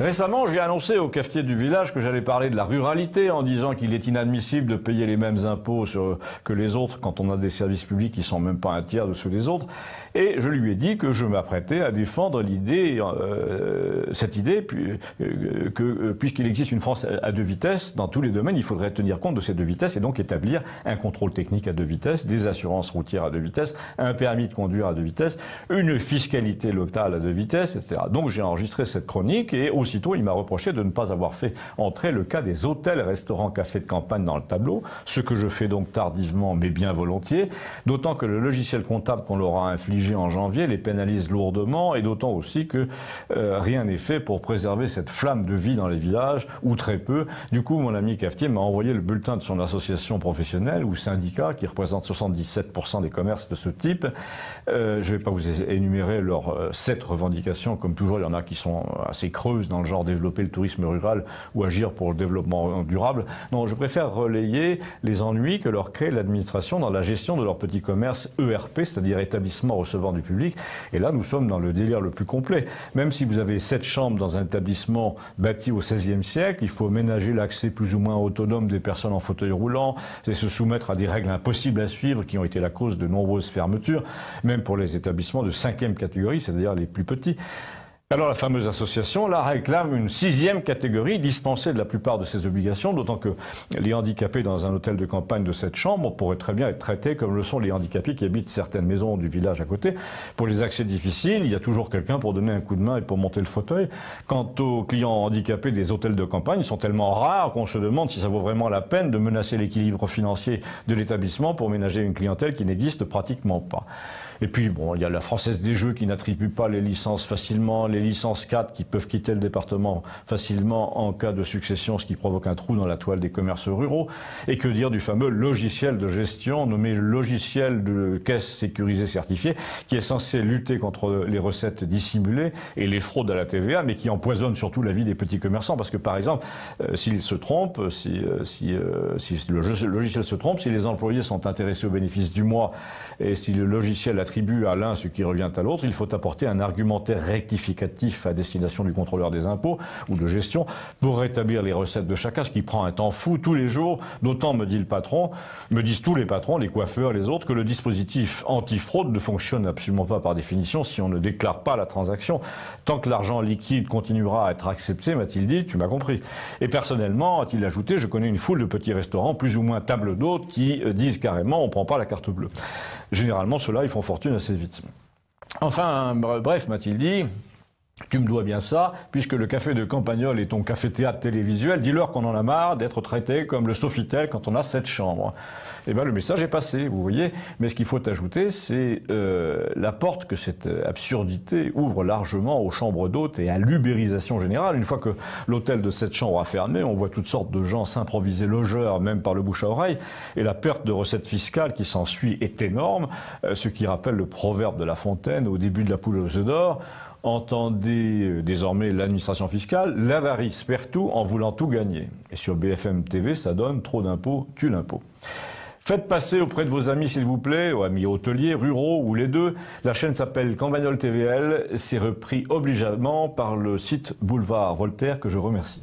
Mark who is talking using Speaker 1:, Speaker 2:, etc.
Speaker 1: Récemment, j'ai annoncé au cafetier du village que j'allais parler de la ruralité en disant qu'il est inadmissible de payer les mêmes impôts que les autres quand on a des services publics qui sont même pas un tiers de ceux des autres. Et je lui ai dit que je m'apprêtais à défendre cette idée, puisqu'il existe une France à deux vitesses, dans tous les domaines, il faudrait tenir compte de ces deux vitesses et donc établir un contrôle technique à deux vitesses, des assurances routières à deux vitesses, un permis de conduire à deux vitesses, une fiscalité locale à deux vitesses, etc. Donc j'ai enregistré cette chronique et aussitôt il m'a reproché de ne pas avoir fait entrer le cas des hôtels, restaurants, cafés de campagne dans le tableau, ce que je fais donc tardivement mais bien volontiers, d'autant que le logiciel comptable qu'on leur a infligé en janvier les pénalise lourdement et d'autant aussi que rien n'est fait pour préserver cette flamme de vie dans les villages, ou très peu. Du coup, mon ami cafetier m'a envoyé le bulletin de son association professionnelle ou syndicat qui représente 77% des commerces de ce type. Je ne vais pas vous énumérer leurs 7 revendications, comme toujours il y en a qui sont assez creuses dans le genre développer le tourisme rural ou agir pour le développement durable. Non, je préfère relayer les ennuis que leur crée l'administration dans la gestion de leur petit commerce ERP, c'est-à-dire établissement recevant du public. Et là, nous sommes dans le délire le plus complet. Même si vous avez 7 chambres dans un établissement bâti au XVIe siècle, il faut ménager l'accès plus ou moins autonome des personnes en fauteuil roulant, c'est se soumettre à des règles impossibles à suivre qui ont été la cause de nombreuses fermetures, même pour les établissements de 5e catégorie, c'est-à-dire les plus petits. Alors la fameuse association, là, réclame une 6e catégorie, dispensée de la plupart de ses obligations, d'autant que les handicapés dans un hôtel de campagne de 7 chambres pourraient très bien être traités comme le sont les handicapés qui habitent certaines maisons du village à côté. Pour les accès difficiles, il y a toujours quelqu'un pour donner un coup de main et pour monter le fauteuil. Quant aux clients handicapés des hôtels de campagne, ils sont tellement rares qu'on se demande si ça vaut vraiment la peine de menacer l'équilibre financier de l'établissement pour ménager une clientèle qui n'existe pratiquement pas. Et puis, bon, il y a la Française des Jeux qui n'attribue pas les licences facilement, les licences 4 qui peuvent quitter le département facilement en cas de succession, ce qui provoque un trou dans la toile des commerces ruraux. Et que dire du fameux logiciel de gestion nommé logiciel de caisse sécurisée certifiée, qui est censé lutter contre les recettes dissimulées et les fraudes à la TVA, mais qui empoisonne surtout la vie des petits commerçants. Parce que, par exemple, s'ils se trompent, si le logiciel se trompe, si les employés sont intéressés aux bénéfices du mois et si le logiciel attribue à l'un ce qui revient à l'autre, il faut apporter un argumentaire rectificatif à destination du contrôleur des impôts ou de gestion pour rétablir les recettes de chacun, ce qui prend un temps fou tous les jours. D'autant, me disent tous les patrons, les coiffeurs, les autres, que le dispositif antifraude ne fonctionne absolument pas par définition si on ne déclare pas la transaction. Tant que l'argent liquide continuera à être accepté, m'a-t-il dit, tu m'as compris. Et personnellement, a-t-il ajouté, je connais une foule de petits restaurants, plus ou moins table d'hôtes, qui disent carrément on prend pas la carte bleue. Généralement, ceux-là, ils font fortune assez vite. Enfin, bref, m'a-t-il dit, tu me dois bien ça, puisque le café de Campagnol est ton café-théâtre télévisuel, dis-leur qu'on en a marre d'être traité comme le Sofitel quand on a 7 chambres. Eh bien, le message est passé, vous voyez. Mais ce qu'il faut ajouter, c'est la porte que cette absurdité ouvre largement aux chambres d'hôtes et à l'ubérisation générale. Une fois que l'hôtel de 7 chambres a fermé, on voit toutes sortes de gens s'improviser logeurs, même par le bouche à oreille, et la perte de recettes fiscales qui s'ensuit est énorme, ce qui rappelle le proverbe de La Fontaine au début de La Poule aux œufs d'or. Entendez désormais l'administration fiscale, l'avarice perd tout en voulant tout gagner. Et sur BFM TV, ça donne trop d'impôts, tue l'impôt. Faites passer auprès de vos amis, s'il vous plaît, aux amis hôteliers, ruraux ou les deux. La chaîne s'appelle Campagnol TVL. C'est repris obligeamment par le site Boulevard Voltaire que je remercie.